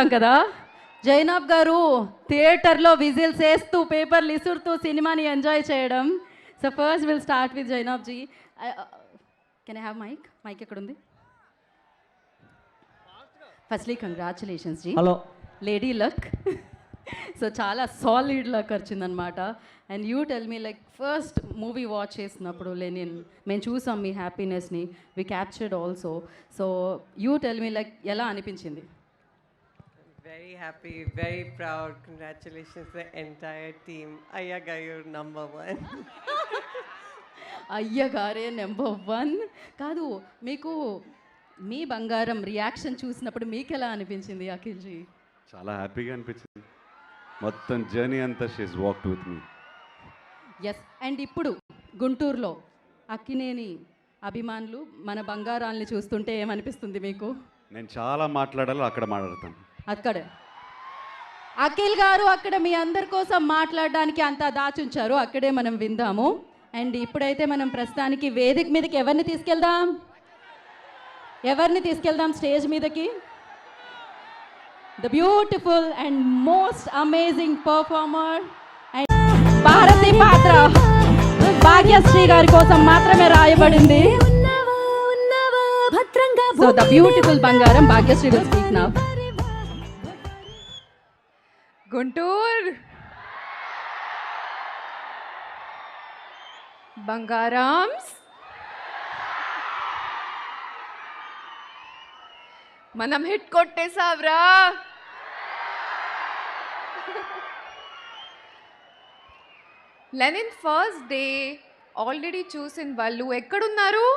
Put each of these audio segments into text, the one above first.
కదా జైనబ్ గారు థియేటర్లో విజిల్స్ వేస్తూ పేపర్లు ఇసురుతూ సినిమాని ఎంజాయ్ చేయడం. So first will start with Zainab ji. Can I have mic ఎక్కడ ఉంది? Firstly congratulations ji. Hello lady luck. So చాలా సాలిడ్ లక్ వచ్చిందనమాట. And you tell me like first movie watch చేసినప్పుడు లెనిన్ మేము చూసాం మీ హ్యాపీనెస్ని, we captured also. So you tell me like ఎలా అనిపించింది? Very happy, very proud. Congratulations to the entire team. Ayyaga, you're number one. అయ్యగారే number one. కాదు, మీకు మీ బంగారం రియాక్షన్ చూసినప్పుడు మీకు ఎలా అనిపించింది అఖిల్ జీ? చాలా హ్యాపీగా అనిపించింది. మొత్తం జర్నీ అంతా she's walked with me. Yes. And ఇప్పుడు గుంటూరులో అక్కినేని అభిమానులు మన బంగారాన్ని చూస్తుంటే ఏమనిపిస్తుంది మీకు? నేను చాలా మాట్లాడాలో అక్కడ మాట్లాడతాను. అక్కడ అఖిల్ గారు అక్కడ మీ అందరి కోసం మాట్లాడడానికి అంతా దాచుంచారు, అక్కడే మనం విందాము. అండ్ ఇప్పుడైతే మనం ప్రస్తుతానికి వేదిక మీదకి ఎవరిని తీసుకెళ్దాం స్టేజ్ మీదకి? The beautiful and most amazing performer and Bharati పాత్ర భాగ్యశ్రీ గారి కోసం మాత్రమే రాయబడింది. సో ద బ్యూటిఫుల్ బంగారం Bhagyashree will speak now. Guntur బంగారామ్స్, మనం హిట్ కొట్టేసావ్రా. లెనిన్ ఫస్ట్ డే ఆల్రెడీ చూసిన వాళ్ళు ఎక్కడున్నారు?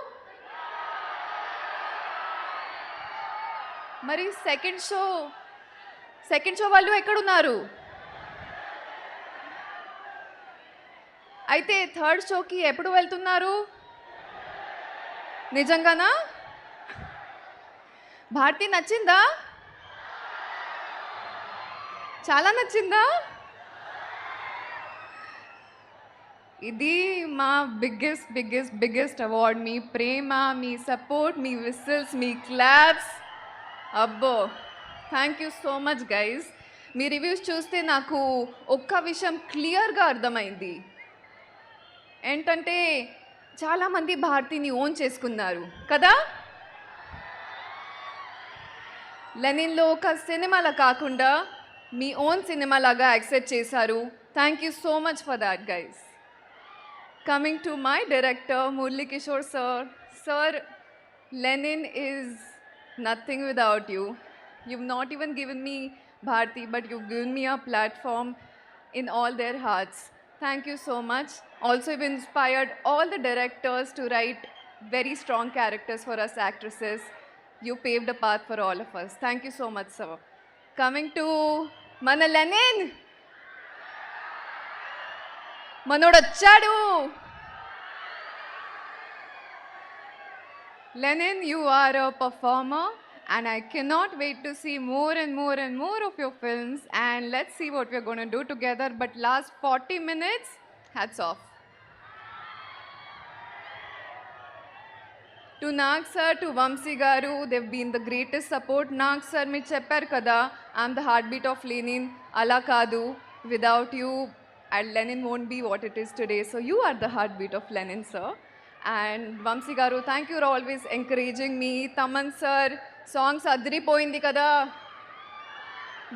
మరి సెకండ్ షో వాళ్ళు ఎక్కడున్నారు? అయితే థర్డ్ షోకి ఎప్పుడు వెళ్తున్నారు? నిజంగానా? భారతి నచ్చిందా? చాలా నచ్చిందా? ఇది మా బిగ్గెస్ట్ అవార్డ్. మీ ప్రేమ, మీ సపోర్ట్, మీ విసిల్స్, మీ క్లాప్స్. అబ్బో, thank you so much guys. Me reviews చూస్తే నాకు ఒక్క విషయం క్లియర్గా అర్థమైంది. ఏంటంటే చాలామంది భారతిని ఓన్ చేసుకున్నారు కదా. లెనిన్లో ఒక సినిమాలా కాకుండా మీ ఓన్ సినిమాలాగా యాక్సెప్ట్ చేశారు. Thank you so much for that guys. Coming to my director Murali Kishore sir. Sir, Lenin is nothing without you. You've not even given me Bharti, but you've given me a platform in all their hearts. Thank you so much. Also, you've inspired all the directors to write very strong characters for us actresses. You paved a path for all of us. Thank you so much, sir. Coming to Mana Lenin. Manodachadu. Lenin, you are a performer, and I cannot wait to see more and more of your films, and let's see what we're going to do together. But last 40 minutes, hats off. To Nag sir, to Vamsi garu, they've been the greatest support. Nag sir, me cheppar kada, I'm the heartbeat of Lenin. Ala kadu, without you, and Lenin won't be what it is today. So you are the heartbeat of Lenin, sir. And Vamsi garu, thank you for always encouraging me. Taman sir, songs adripoyindi kada,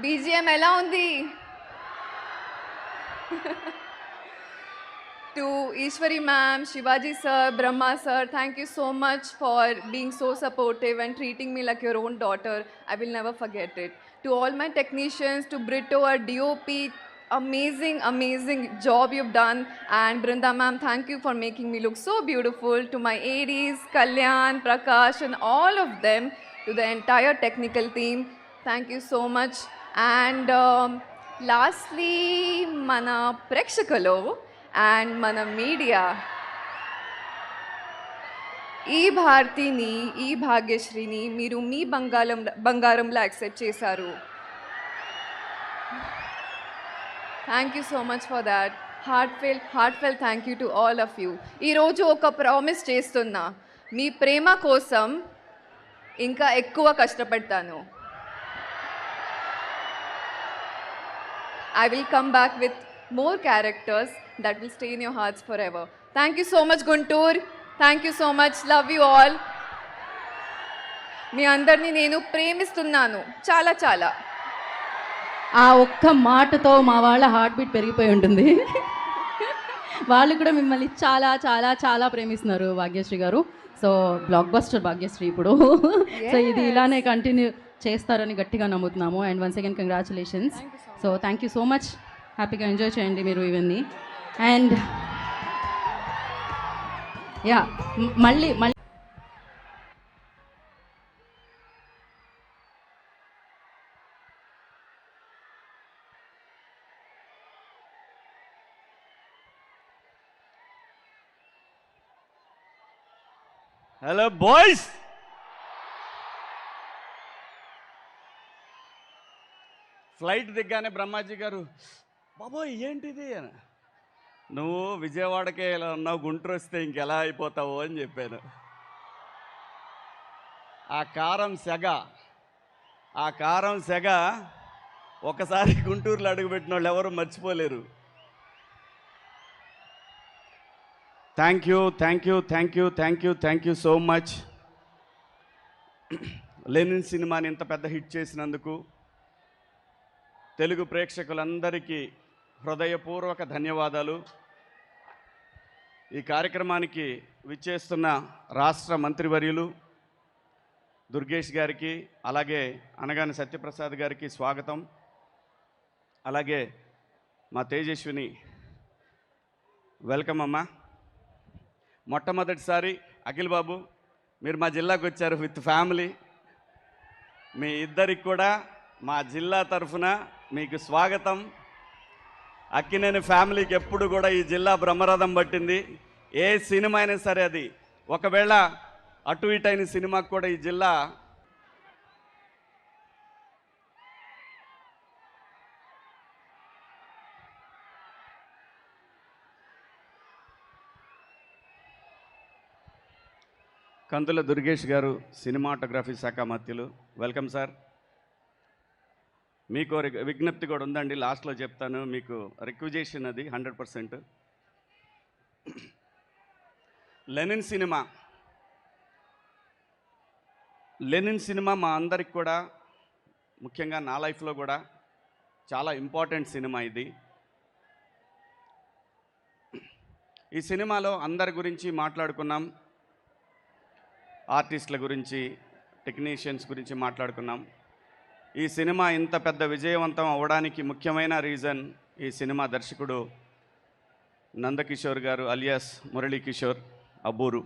BGM ela undi. To Ishwari ma'am, Shivaji sir, Brahma sir, thank you so much for being so supportive and treating me like your own daughter. I will never forget it. To all my technicians, to Brito, our DOP, amazing job you've done. And Brinda ma'am, thank you for making me look so beautiful. To my ADs, Kalyan, Prakash, and all of them, to the entire technical team, thank you so much. And lastly, mana prekshakalo and mana media. ఈ భారతిని, ఈ భాగ్యశ్రీని మీరు మీ బంగారంలో accept చేశారు. Thank you so much for that. Heartfelt thank you to all of you. ఈరోజు ఒక promise చేస్తున్నా, మీ ప్రేమ కోసం ఇంకా ఎక్కువ కష్టపడతాను. I will come back with more characters that will stay in your hearts forever. Thank you so much, Guntur. Thank you so much. Love you all. మీ అందరినీ నేను ప్రేమిస్తున్నాను చాలా చాలా. ఆ ఒక్క మాటతో మా వాళ్ళ హార్ట్ బీట్ పెరిగిపోయి ఉంటుంది. వాళ్ళు కూడా మిమ్మల్ని చాలా చాలా చాలా ప్రేమిస్తున్నారు భాగ్యశ్రీ గారు. సో బ్లాక్ బస్టర్ భాగ్యశ్రీ ఇప్పుడు. సో ఇది ఇలానే కంటిన్యూ చేస్తారని గట్టిగా నమ్ముతున్నాము. And once again congratulations. So thank you so much. హ్యాపీగా ఎంజాయ్ చేయండి మీరు ఇవన్నీ. అండ్ యా మళ్ళీ హలో బాయ్స్, ఫ్లైట్ దిగ్గానే బ్రహ్మాజీ గారు బాబోయ్ ఏంటిది అని, నువ్వు విజయవాడకే ఇలా ఉన్నావు, గుంటూరు వస్తే ఇంకెలా అయిపోతావు అని చెప్పాను. ఆ కారం సెగ ఒకసారి గుంటూరులో అడుగుపెట్టిన వాళ్ళు ఎవరు మర్చిపోలేరు. Thank you so much. Lenin సినిమాని ఇంత పెద్ద హిట్ చేసినందుకు తెలుగు ప్రేక్షకులందరికీ హృదయపూర్వక ధన్యవాదాలు. ఈ కార్యక్రమానికి విచ్చేస్తున్న రాష్ట్ర మంత్రివర్యులు దుర్గేష్ గారికి, అలాగే అనగాని సత్యప్రసాద్ గారికి స్వాగతం. అలాగే మా తేజస్విని, వెల్కమ్ అమ్మా. మొట్టమొదటిసారి అఖిల్ బాబు మీరు మా జిల్లాకు వచ్చారు విత్ ఫ్యామిలీ. మీ ఇద్దరికి కూడా మా జిల్లా తరఫున మీకు స్వాగతం. అక్కినేని ఫ్యామిలీకి ఎప్పుడు కూడా ఈ జిల్లా బ్రహ్మరథం పట్టింది. ఏ సినిమా అయినా సరే, అది ఒకవేళ అటు ఇటు అయిన సినిమాకు కూడా ఈ జిల్లా కందుల దుర్గేష్ గారు సినిమాటోగ్రఫీ శాఖ మంత్రులు, వెల్కమ్ సార్. మీకు విజ్ఞప్తి కూడా ఉందండి, లాస్ట్లో చెప్తాను. మీకు రిక్విజేషన్ అది 100%. లెనిన్ సినిమా మా అందరికి కూడా, ముఖ్యంగా నా లైఫ్లో కూడా చాలా ఇంపార్టెంట్ సినిమా ఇది. ఈ సినిమాలో అందరి గురించి మాట్లాడుకున్నాం, ఆర్టిస్టుల గురించి, టెక్నీషియన్స్ గురించి మాట్లాడుకున్నాం. ఈ సినిమా ఇంత పెద్ద విజయవంతం అవ్వడానికి ముఖ్యమైన రీజన్ ఈ సినిమా దర్శకుడు నందకిషోర్ గారు అలియాస్ మురళీకిషోర్ అబ్బూరు.